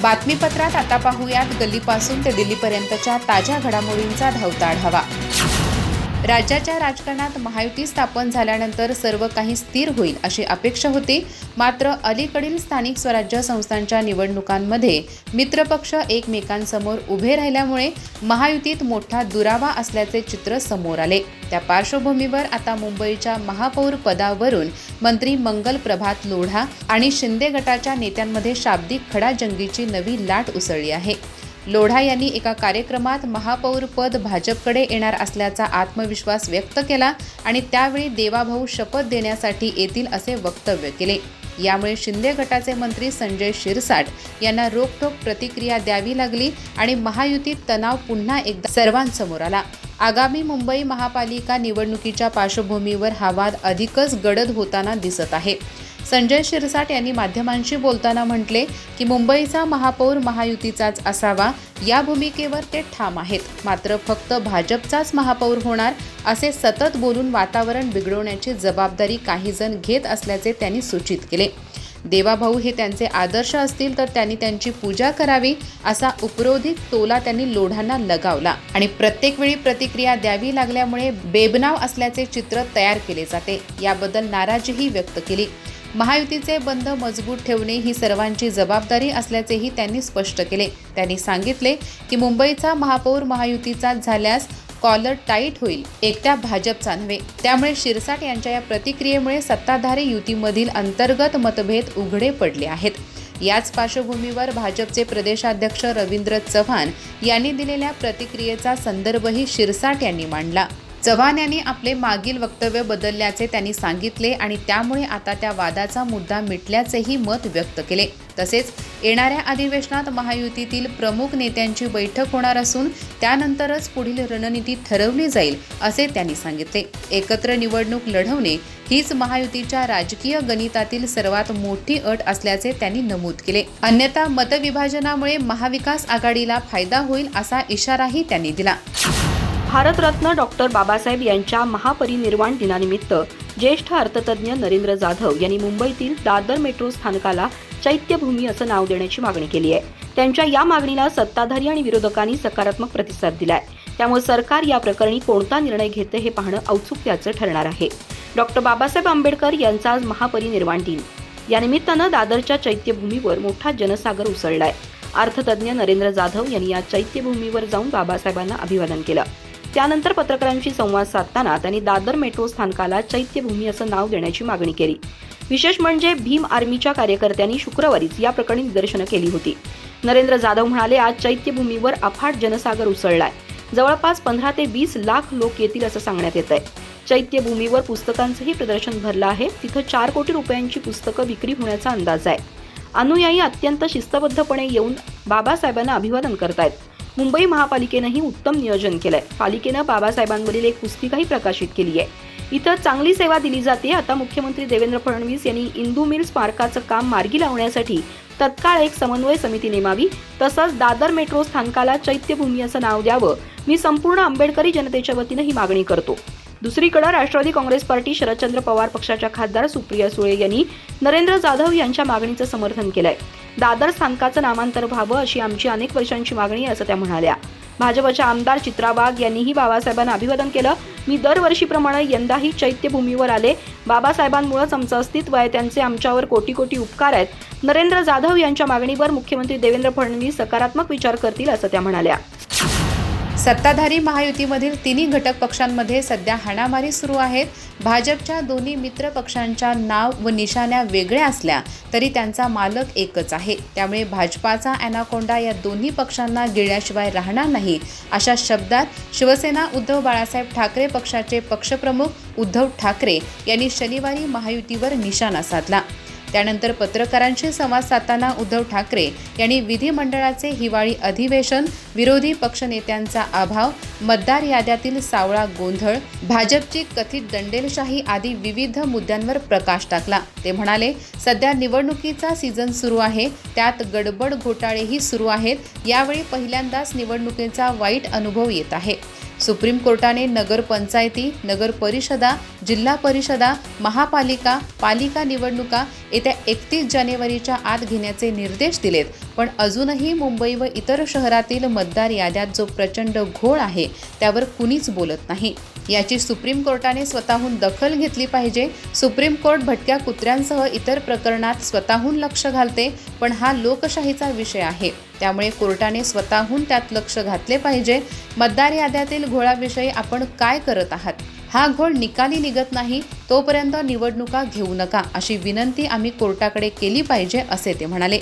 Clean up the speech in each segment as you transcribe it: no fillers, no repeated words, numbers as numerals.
बातमीपत्रात आता पाहूयात गल्लीपासून ते दिल्लीपर्यंतच्या ताज्या घडामोडींचा धावता आढावा। राज्याच्या राजकारणात महायुती स्थापन झाल्यानंतर सर्व काही स्थिर होईल अशी अपेक्षा होती। मात्र अलीकडील स्थानिक स्वराज्य संस्थांच्या निवडणुकांमध्ये मित्रपक्ष एकमेकांसमोर उभे राहिल्यामुळे महायुतीत मोठा दुरावा असल्याचे चित्र समोर आले। त्या पार्श्वभूमीवर आता मुंबईच्या महापौर पदावरून मंत्री मंगल प्रभात लोढा आणि शिंदे गटाच्या नेत्यांमध्ये शाब्दिक खडाजंगीची नवी लाट उसळली आहे। लोढा यांनी एका कार्यक्रमात महापौर पद भाजपकडे येणार असल्याचा आत्मविश्वास व्यक्त केला आणि त्यावेळी देवाभाऊ शपथ देण्यासाठी येतील असे वक्तव्य केले। यामुळे शिंदे गटाचे मंत्री संजय शिरसाट यांना रोखठोक प्रतिक्रिया द्यावी लागली आणि महायुतीत तणाव पुन्हा एकदा सर्वांसमोर आला। आगामी मुंबई महापालिका निवडणुकीच्या पार्श्वभूमीवर हा वाद अधिकच गडद होताना दिसत आहे। संजय शिरसाट यांनी माध्यमांशी बोलताना म्हटले की मुंबईचा महापौर महायुतीचाच असावा, या भूमिकेवर ते ठाम आहेत। मात्र फक्त भाजपचाच महापौर होणार असे सतत बोलून वातावरण बिघडवण्याची जबाबदारी काही जण घेत असल्याचे त्यांनी सूचित केले। देवाभाऊ हे त्यांचे आदर्श असतील तर त्यांनी त्यांची पूजा करावी असा उपरोधिक टोला त्यांनी लोढांना लगावला आणि प्रत्येक वेळी प्रतिक्रिया द्यावी लागल्यामुळे बेबनाव असल्याचे चित्र तयार केले जाते, याबद्दल नाराजीही व्यक्त केली। महायुतीचे बंध मजबूत ठेवणे ही सर्वांची जबाबदारी असल्याचेही त्यांनी स्पष्ट केले। त्यांनी सांगितले की मुंबईचा महापौर महायुतीचाच झाल्यास कॉलर टाईट होईल, एकट्या भाजपचा नव्हे। त्यामुळे शिरसाट यांच्या या प्रतिक्रियेमुळे सत्ताधारी युतीमधील अंतर्गत मतभेद उघडे पडले आहेत। याच पार्श्वभूमीवर भाजपचे प्रदेशाध्यक्ष रवींद्र चव्हाण यांनी दिलेल्या प्रतिक्रियेचा संदर्भही शिरसाट यांनी मांडला। चव्हाण यांनी आपले मागील वक्तव्य बदलल्याचे त्यांनी सांगितले आणि त्यामुळे आता त्या वादाचा मुद्दा मिटल्याचेही मत व्यक्त केले। तसेच येणाऱ्या अधिवेशनात महायुतीतील प्रमुख नेत्यांची बैठक होणार असून त्यानंतरच पुढील रणनीती ठरवली जाईल असे त्यांनी सांगितले। एकत्र निवडणूक लढवणे हीच महायुतीच्या राजकीय गणितातील सर्वात मोठी अट असल्याचे त्यांनी नमूद केले। अन्यथा मतविभाजनामुळे महाविकास आघाडीला फायदा होईल असा इशाराही त्यांनी दिला। भारतरत्न डॉक्टर बाबासाहेब यांच्या महापरिनिर्वाण दिनानिमित्त ज्येष्ठ अर्थतज्ञ नरेंद्र जाधव यांनी मुंबईतील दादर मेट्रो स्थानकाला चैत्यभूमी असं नाव देण्याची मागणी केली आहे। त्यांच्या या मागणीला सत्ताधारी आणि विरोधकांनी सकारात्मक प्रतिसाद दिलाय। त्यामुळे सरकार या प्रकरणी कोणता निर्णय घेते हे पाहणं औत्सुक्याचं ठरणार आहे। डॉक्टर बाबासाहेब आंबेडकर यांचा आज महापरिनिर्वाण दिन, या निमित्तानं दादरच्या चैत्यभूमीवर मोठा जनसागर उसळलाय। अर्थतज्ञ नरेंद्र जाधव यांनी या चैत्यभूमीवर जाऊन बाबासाहेबांना अभिवादन केलं। त्यानंतर पत्रकारांशी संवाद साधताना त्यांनी दादर मेट्रो स्थानकाला चैत्यभूमी असं नाव देण्याची मागणी केली। विशेष म्हणजे भीम आर्मीच्या कार्यकर्त्यांनी शुक्रवारीच या प्रकरणी निदर्शनं केली होती। नरेंद्र जाधव म्हणाले, आज चैत्यभूमीवर अफाट जनसागर उसळलाय। जवळपास 15 ते 20 लाख लोक येतील असं सांगण्यात येत आहे। चैत्यभूमीवर पुस्तकांचंही प्रदर्शन भरलं आहे। तिथं 4 कोटी रुपयांची पुस्तकं विक्री होण्याचा अंदाज आहे। अनुयायी अत्यंत शिस्तबद्धपणे येऊन बाबासाहेबांना अभिवादन करतायत। मुंबई महापालिकेनंही उत्तम नियोजन केलंय। पालिकेनं बाबासाहेबांवरील एक पुस्तिकाही प्रकाशित केली आहे। इथं चांगली सेवा दिली जाते। आता मुख्यमंत्री देवेंद्र फडणवीस यांनी इंदू मिल स्मारकाचं काम मार्गी लावण्यासाठी तत्काळ एक समन्वय समिती नेमावी, तसंच दादर मेट्रो स्थानकाला चैत्यभूमी असं नाव द्यावं। मी संपूर्ण आंबेडकरी जनतेच्या वतीनं ही मागणी करतो। दुसरीकडे राष्ट्रवादी काँग्रेस पार्टी शरदचंद्र पवार पक्षाच्या खासदार सुप्रिया सुळे यांनी नरेंद्र जाधव यांच्या मागणीचं समर्थन केलंय। दादर स्थानकाचं नामांतर व्हावं अशी आमची अनेक वर्षांची मागणी आहे असं त्या म्हणाल्या। भाजपच्या आमदार चित्रा वाघ यांनीही बाबासाहेबांना अभिवादन केलं। मी दरवर्षीप्रमाणे यंदाही चैत्यभूमीवर आले। बाबासाहेबांमुळेच आमचं अस्तित्व आहे, त्यांचे आमच्यावर कोटी कोटी उपकार आहेत। नरेंद्र जाधव यांच्या मागणीवर मुख्यमंत्री देवेंद्र फडणवीस सकारात्मक विचार करतील असं त्या म्हणाल्या। सत्ताधारी महायुतीमधील तिन्ही घटक पक्षांमध्ये सध्या हाणामारी सुरू आहेत। भाजपच्या दोन्ही मित्र पक्षांच्या नाव व निशाण्या वेगळ्या असल्या तरी त्यांचा मालक एकच आहे। त्यामुळे भाजपाचा अॅनाकोंडा या दोन्ही पक्षांना गिळल्याशिवाय राहणार नाही अशा शब्दात शिवसेना उद्धव बाळासाहेब ठाकरे पक्षाचे पक्षप्रमुख उद्धव ठाकरे यांनी शनिवारी महायुतीवर निशाणा साधला। त्यानंतर पत्रकारांशी संवाद साधताना उद्धव ठाकरे यांनी विधिमंडळाचे हिवाळी अधिवेशन, विरोधी पक्षनेत्यांचा अभाव, मतदार याद्यातील सावळा गोंधळ, भाजपची कथित दंडेलशाही आदी विविध मुद्द्यांवर प्रकाश टाकला। ते म्हणाले, सध्या निवडणुकीचा सीझन सुरू आहे, त्यात गडबड घोटाळेही सुरू आहेत। यावेळी पहिल्यांदाच निवडणुकीचा वाईट अनुभव येत आहे। सुप्रीम कोर्टाने नगरपंचायती, नगर परिषदा, जिल्हा परिषदा, महापालिका, पालिका निवडणुका येत्या 31 जानेवारीच्या आत घेण्याचे निर्देश दिलेत. पण अजूनही मुंबई व इतर शहरातील मतदार याद्यात जो प्रचंड घोळ आहे त्यावर कुणीच बोलत नाही. याची सुप्रीम कोर्टाने स्वतःहून दखल घेतली पाहिजे. सुप्रीम कोर्ट भटक्या कुत्र्यांसह इतर प्रकरणात स्वतःहून लक्ष घालते, पण हा लोकशाहीचा विषय आहे, त्यामुळे कोर्टाने स्वतःहून त्यात लक्ष घातले पाहिजे. मतदार याद्यातील घोळाविषयी आपण काय करत आहात? हा घोळ निकाली निघत नाही तोपर्यंत निवडणुका घेऊ नका, अशी विनंती आम्ही कोर्टाकडे केली पाहिजे, असे ते म्हणाले.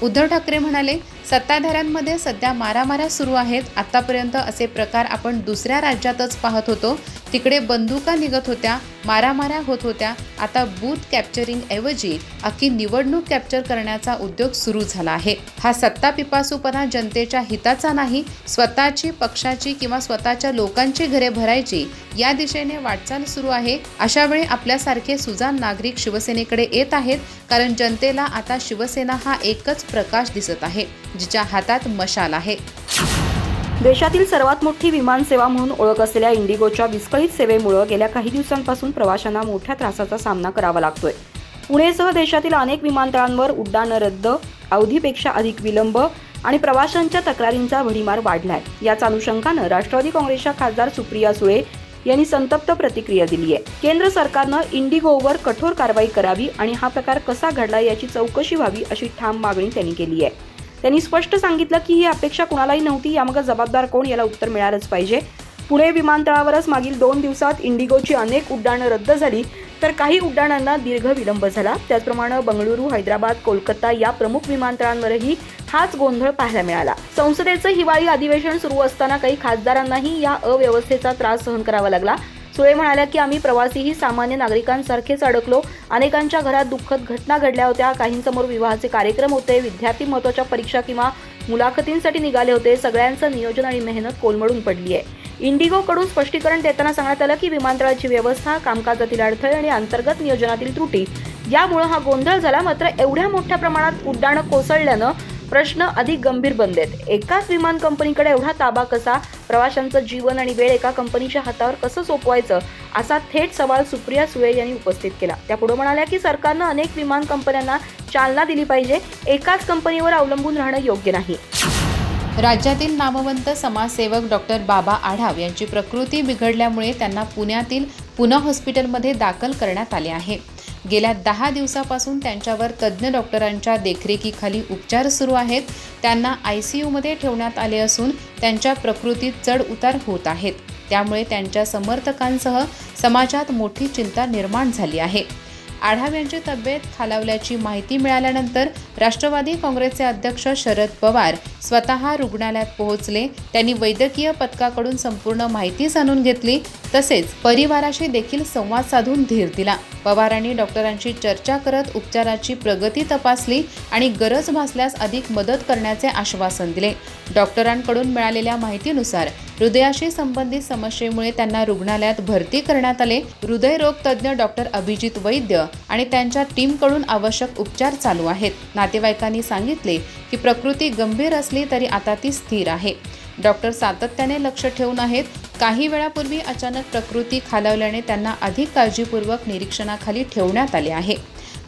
उद्धव ठाकरे म्हणाले, सत्ताधाऱ्यांमध्ये सध्या मारामाऱ्या सुरू आहेत. आतापर्यंत असे प्रकार आपण दुसऱ्या राज्यातच पाहत होतो. तिकडे बंदुका निघत होत्या, मारामाऱ्या होत होत्या. आता बूथ कॅप्चरिंग ऐवजी अख्खी निवडणूक कॅप्चर करण्याचा उद्योग सुरू झाला आहे. हा सत्ता पिपासूपणा जनतेच्या हिताचा नाही. स्वतःची, पक्षाची किंवा स्वतःच्या लोकांची घरे भरायची या दिशेने वाटचाल सुरू आहे. अशा वेळी आपल्यासारखे सुजाण नागरिक शिवसेनेकडे येत आहेत, कारण जनतेला आता शिवसेना हा एकच प्रकाश दिसत आहे, जिच्या हातात मशाल आहे. देशातील सर्वात मोठी विमानसेवा म्हणून ओळख असलेल्या इंडिगोच्या विस्कळीत सेवेमुळे गेल्या काही दिवसांपासून प्रवाशांना मोठ्या त्रासाचा सामना करावा लागतोय. पुणेसह देशातील अनेक विमानतळांवर उड्डाणं रद्द, अवधीपेक्षा अधिक विलंब आणि प्रवाशांच्या तक्रारींचा भडीमार वाढलाय. याच अनुषंगानं राष्ट्रवादी काँग्रेसच्या खासदार सुप्रिया सुळे यांनी संतप्त प्रतिक्रिया दिली आहे. केंद्र सरकारनं इंडिगोवर कठोर कारवाई करावी आणि हा प्रकार कसा घडला याची चौकशी व्हावी, अशी ठाम मागणी त्यांनी केली आहे. त्यांनी स्पष्ट सांगितलं की ही अपेक्षा कुणालाही नव्हती. यामागे जबाबदार कोण, याला उत्तर मिळालंच पाहिजे. पुणे विमानतळावरच मागील 2 दिवसात इंडिगोची अनेक उड्डाणं रद्द झाली, तर काही उड्डाणांना दीर्घ विलंब झाला. त्याचप्रमाणे बंगळुरू, हैदराबाद, कोलकाता या प्रमुख विमानतळांवरही हाच गोंधळ पाहायला मिळाला. संसदेचं हिवाळी अधिवेशन सुरू असताना काही खासदारांनाही या अव्यवस्थेचा त्रास सहन करावा लागला. सुळे म्हणाल्या की आम्ही प्रवासीही सामान्य नागरिकांसारखेच अडकलो. अनेकांच्या घरात दुःखद घटना घडल्या होत्या. काहींसमोर विवाहाचे कार्यक्रम होते. विद्यार्थी महत्त्वाच्या परीक्षा किंवा मुलाखतींसाठी निघाले होते. सगळ्यांचं नियोजन आणि मेहनत कोलमडून पडली आहे. इंडिगोकडून स्पष्टीकरण देताना सांगण्यात आलं की विमानतळाची व्यवस्था, कामकाजातील अडथळे आणि अंतर्गत नियोजनातील त्रुटी यामुळे हा गोंधळ झाला. मात्र एवढ्या मोठ्या प्रमाणात उड्डाणं कोसळल्यानं प्रश्न अधिक गंभीर बनलेत. एकाच विमान कंपनीकडे एवढा ताबा कसा? प्रवाशांचं जीवन आणि वेळ एका कंपनीच्या हातावर कसं सोपवायचं, असा थेट सवाल सुप्रिया सुळे यांनी उपस्थित केला. त्या पुढे म्हणाल्या की सरकारनं अनेक विमान कंपन्यांना चालना दिली पाहिजे. एकाच कंपनीवर अवलंबून राहणं योग्य नाही. राज्यातील नामवंत समाजसेवक डॉक्टर बाबा आढाव यांची प्रकृती बिघडल्यामुळे त्यांना पुण्यातील पुना हॉस्पिटलमध्ये दाखल करण्यात आले आहे. गेल्या 10 दिवसापासून त्यांच्यावर तज्ज्ञ डॉक्टरांच्या देखरेखीखाली उपचार सुरू आहेत. त्यांना ICUमध्ये ठेवण्यात आले असून त्यांच्या प्रकृतीत चढ उतार होत आहेत. त्यामुळे त्यांच्या समर्थकांसह समाजात मोठी चिंता निर्माण झाली आहे. आढाव यांची तब्येत खालावल्याची माहिती मिळाल्यानंतर राष्ट्रवादी काँग्रेसचे अध्यक्ष शरद पवार स्वतः रुग्णालयात पोहोचले. त्यांनी वैद्यकीय पथकाकडून संपूर्ण माहिती जाणून घेतली, तसेच परिवाराशी देखील संवाद साधून धीर दिला. पवारांनी डॉक्टरांशी चर्चा करत उपचाराची प्रगती तपासली आणि गरज भासल्यास अधिक मदत करण्याचे आश्वासन दिले. डॉक्टरांकडून मिळालेल्या माहितीनुसार हृदयाशी संबंधित समस्येमुळे त्यांना रुग्णालयात भरती करण्यात आले. हृदयरोग तज्ज्ञ डॉक्टर अभिजित वैद्य आणि त्यांच्या टीमकडून आवश्यक उपचार चालू आहेत. नातेवाईकांनी सांगितले की प्रकृती गंभीर असली तरी आता ती स्थिर आहे. डॉक्टर सातत्याने लक्ष ठेवून आहेत. काही वेळापूर्वी अचानक प्रकृती खालावल्याने त्यांना अधिक काळजीपूर्वक निरीक्षणाखाली ठेवण्यात आले आहे.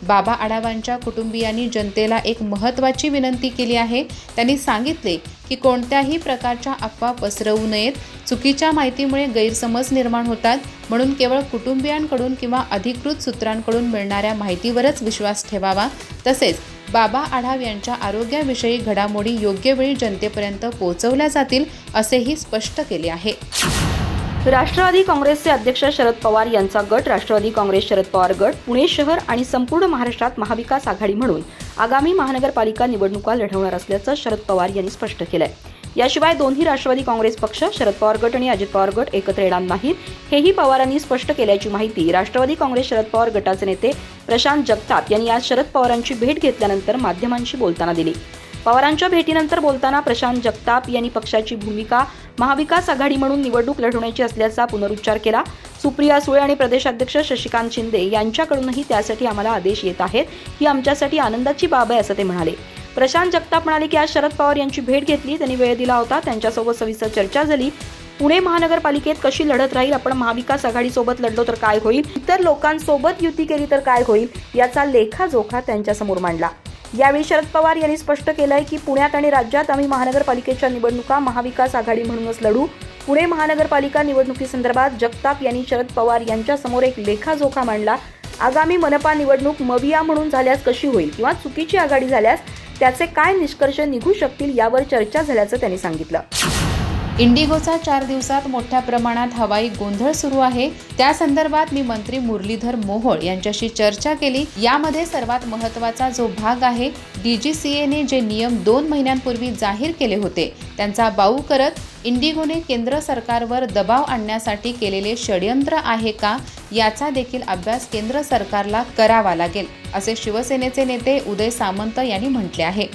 बाबा आढावांच्या कुटुंबियांनी जनतेला एक महत्त्वाची विनंती केली आहे. त्यांनी सांगितले की कोणत्याही प्रकारच्या अफवा पसरवू नयेत. चुकीच्या माहितीमुळे गैरसमज निर्माण होतात, म्हणून केवळ कुटुंबियांकडून किंवा अधिकृत सूत्रांकडून मिळणाऱ्या माहितीवरच विश्वास ठेवावा. तसेच बाबा आढाव यांच्या आरोग्याविषयी घडामोडी योग्य वेळी जनतेपर्यंत पोहोचवल्या जातील, असेही स्पष्ट केले आहे. राष्ट्रवादी काँग्रेसचे अध्यक्ष शरद पवार यांचा गट राष्ट्रवादी काँग्रेस शरद पवार गट पुणे शहर आणि संपूर्ण महाराष्ट्रात महाविकास आघाडी म्हणून आगामी महानगरपालिका निवडणुका लढवणार असल्याचं शरद पवार यांनी स्पष्ट केलंय. याशिवाय दोन्ही राष्ट्रवादी काँग्रेस पक्ष, शरद पवार गट आणि अजित पवार गट एकत्र येणार नाहीत, हेही पवारांनी स्पष्ट केल्याची माहिती राष्ट्रवादी काँग्रेस शरद पवार गटाचे नेते प्रशांत जगताप यांनी आज शरद पवारांची भेट घेतल्यानंतर माध्यमांशी बोलताना दिली. पवारांच्या भेटीनंतर बोलताना प्रशांत जगताप यांनी पक्षाची भूमिका महाविकास आघाडी म्हणून निवडणूक लढवण्याची असल्याचा पुनरुच्चार केला. सुप्रिया सुळे आणि प्रदेशाध्यक्ष शशिकांत शिंदे यांच्याकडूनही त्यासाठी आम्हाला आदेश येत आहेत. ही आमच्यासाठी आनंदाची बाब आहे, असं ते म्हणाले. प्रशांत जगताप म्हणाले की आज शरद पवार यांची भेट घेतली, त्यांनी वेळ दिला होता, त्यांच्यासोबत सविस्तर चर्चा झाली. पुणे महानगरपालिकेत कशी लढत राहील, आपण महाविकास आघाडीसोबत लढलो तर काय होईल, इतर लोकांसोबत युती केली तर काय होईल, याचा लेखाजोखा त्यांच्यासमोर मांडला. यावेळी शरद पवार यांनी स्पष्ट केलंय की पुण्यात आणि राज्यात आम्ही महानगरपालिकेच्या निवडणुका महाविकास आघाडी म्हणूनच लढू. पुणे महानगरपालिका निवडणुकीसंदर्भात जगताप यांनी शरद पवार यांच्यासमोर एक लेखाजोखा मांडला. आगामी मनपा निवडणूक मविया म्हणून झाल्यास कशी होईल किंवा चुकीची आघाडी झाल्यास त्याचे काय निष्कर्ष निघू शकतील यावर चर्चा झाल्याचं त्यांनी सांगितलं. इंडिगोचा 4 दिवसात मोठ्या प्रमाणात हवाई गोंधळ सुरू आहे. त्या संदर्भात मी मंत्री मुरलीधर मोहोळ यांच्याशी चर्चा केली. यामध्ये सर्वात महत्त्वाचा जो भाग आहे, DGCAने जे नियम 2 महिन्यांपूर्वी जाहीर केले होते त्यांचा बाऊ करत इंडिगोने केंद्र सरकारवर दबाव आणण्यासाठी केलेले षडयंत्र आहे का, याचा देखील अभ्यास केंद्र सरकारला करावा लागेल, असे शिवसेनेचे नेते उदय सामंत यांनी म्हटले आहे.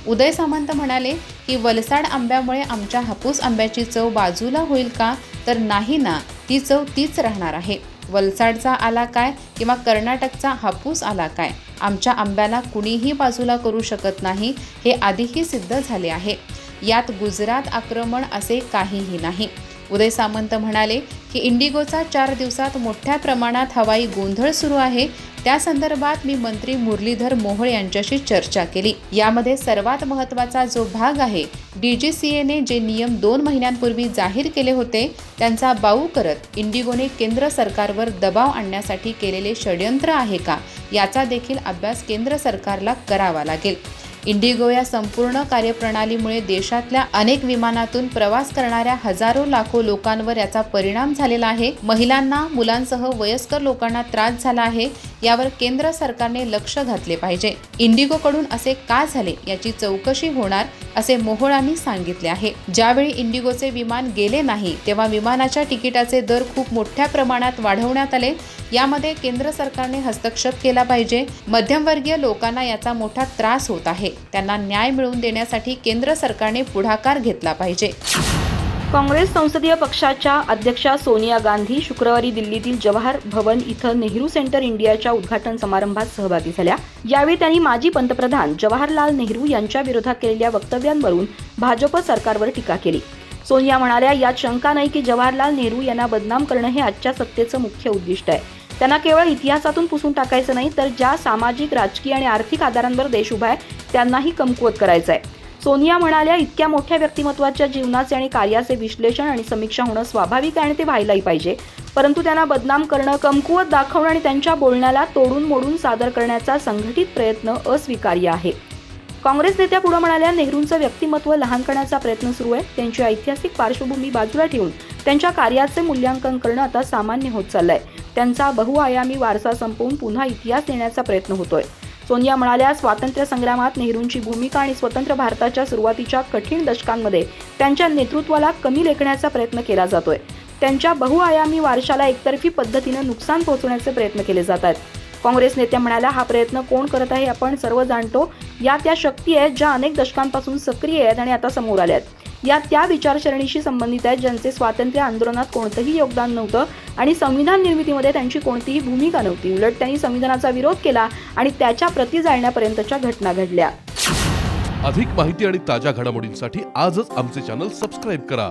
उदय सामंत म्हणाले की वलसाड आंब्यामुळे आमच्या हापूस आंब्याची चव बाजूला होईल का, तर नाही ना, ती चव तीच राहणार आहे. वलसाडचा आला काय किंवा कर्नाटकचा हापूस आला काय, आमच्या आंब्याला कुणीही बाजूला करू शकत नाही, हे आधीही सिद्ध झाले आहे. यात गुजरात आक्रमण असे काहीही नाही. उदय सामंत म्हणाले की इंडिगोचा 4 दिवसात मोठ्या प्रमाणात हवाई गोंधळ सुरू आहे. त्या संदर्भात मी मंत्री मुरलीधर मोहोळ यांच्याशी चर्चा केली. यामध्ये सर्वात महत्त्वाचा जो भाग आहे, DGCAने जे नियम 2 महिन्यांपूर्वी जाहीर केले होते त्यांचा बाऊ करत इंडिगोने केंद्र सरकारवर दबाव आणण्यासाठी केलेले षडयंत्र आहे का, याचा देखील अभ्यास केंद्र सरकारला करावा लागेल. इंडिगो या संपूर्ण कार्यप्रणालीमुळे देशातल्या अनेक विमानातून प्रवास करणाऱ्या हजारो लाखो लोकांवर याचा परिणाम झालेला आहे. महिलांना, मुलांसह वयस्कर लोकांना त्रास झाला आहे. यावर केंद्र सरकारने लक्ष घातले पाहिजे. इंडिगोकडून असे का झाले याची चौकशी होणार, असे मोहोळांनी सांगितले आहे. ज्यावेळी इंडिगोचे विमान गेले नाही तेव्हा विमानाच्या तिकिटाचे दर खूप मोठ्या प्रमाणात वाढवण्यात आले. यामध्ये केंद्र सरकारने हस्तक्षेप केला पाहिजे. मध्यमवर्गीय लोकांना याचा मोठा त्रास होत आहे. त्यांना न्याय मिळवून देण्यासाठी केंद्र सरकारने पुढाकार घेतला पाहिजे. काँग्रेस संसदीय पक्षाच्या अध्यक्षा सोनिया गांधी शुक्रवारी दिल्लीतील जवाहर भवन इथं नेहरू सेंटर इंडियाच्या उद्घाटन समारंभात सहभागी झाल्या. यावेळी त्यांनी माजी पंतप्रधान जवाहरलाल नेहरू यांच्या विरोधात केलेल्या वक्तव्यांवरून भाजप सरकारवर टीका केली. सोनिया म्हणाल्या, यात शंका नाही की जवाहरलाल नेहरू यांना बदनाम करणं हे आजच्या सत्तेचं मुख्य उद्दिष्ट आहे. त्यांना केवळ इतिहासातून पुसून टाकायचं नाही, तर ज्या सामाजिक, राजकीय आणि आर्थिक आधारांवर देश उभा आहे त्यांनाही कमकुवत करायचं आहे. सोनिया म्हणाल्या, इतक्या मोठ्या व्यक्तिमत्वाच्या जीवनाचे आणि कार्याचे विश्लेषण आणि समीक्षा होणं स्वाभाविक आहे आणि ते व्हायलाही पाहिजे, परंतु त्यांना बदनाम करणं, कमकुवत दाखवणं आणि त्यांच्या बोलण्याला तोडून मोडून सादर करण्याचा संघटित प्रयत्न अस्वीकार्य आहे. काँग्रेस नेत्या पुढे म्हणाल्या, नेहरूंचं व्यक्तिमत्व लहान करण्याचा प्रयत्न सुरू आहे. त्यांची ऐतिहासिक पार्श्वभूमी बाजूला ठेवून त्यांच्या कार्याचे मूल्यांकन करणं आता सामान्य होत चाललंय. त्यांचा बहुआयामी वारसा संपवून पुन्हा इतिहास देण्याचा प्रयत्न होतोय. सोनिया म्हणाल्या, स्वातंत्र्य संग्रामात नेहरूंची भूमिका आणि स्वतंत्र भारताच्या सुरुवातीच्या कठीण दशकांमध्ये त्यांच्या नेतृत्वाला कमी लेखण्याचा प्रयत्न केला जातोय. त्यांच्या बहुआयामी वारशाला एकतर्फी पद्धतीनं नुकसान पोहोचवण्याचे प्रयत्न केले जात आहेत. काँग्रेस नेत्या म्हणाल्या, हा प्रयत्न कोण करत आहे आपण सर्व जाणतो. या त्या शक्ती आहेत ज्या अनेक दशकांपासून सक्रिय आहेत आणि आता समोर आल्या आहेत. या त्या विचारसरणीशी संबंधित आहेत ज्यांचे स्वातंत्र्य आंदोलनात कोणतंही योगदान नव्हतं आणि संविधान निर्मितीमध्ये त्यांची कोणतीही भूमिका नव्हती. उलट त्यांनी संविधानाचा विरोध केला आणि त्याच्या प्रती जाळण्यापर्यंतच्या घटना घडल्या. अधिक माहिती आणि ताज्या घडामोडींसाठी आजच आमचे चॅनल सबस्क्राईब करा.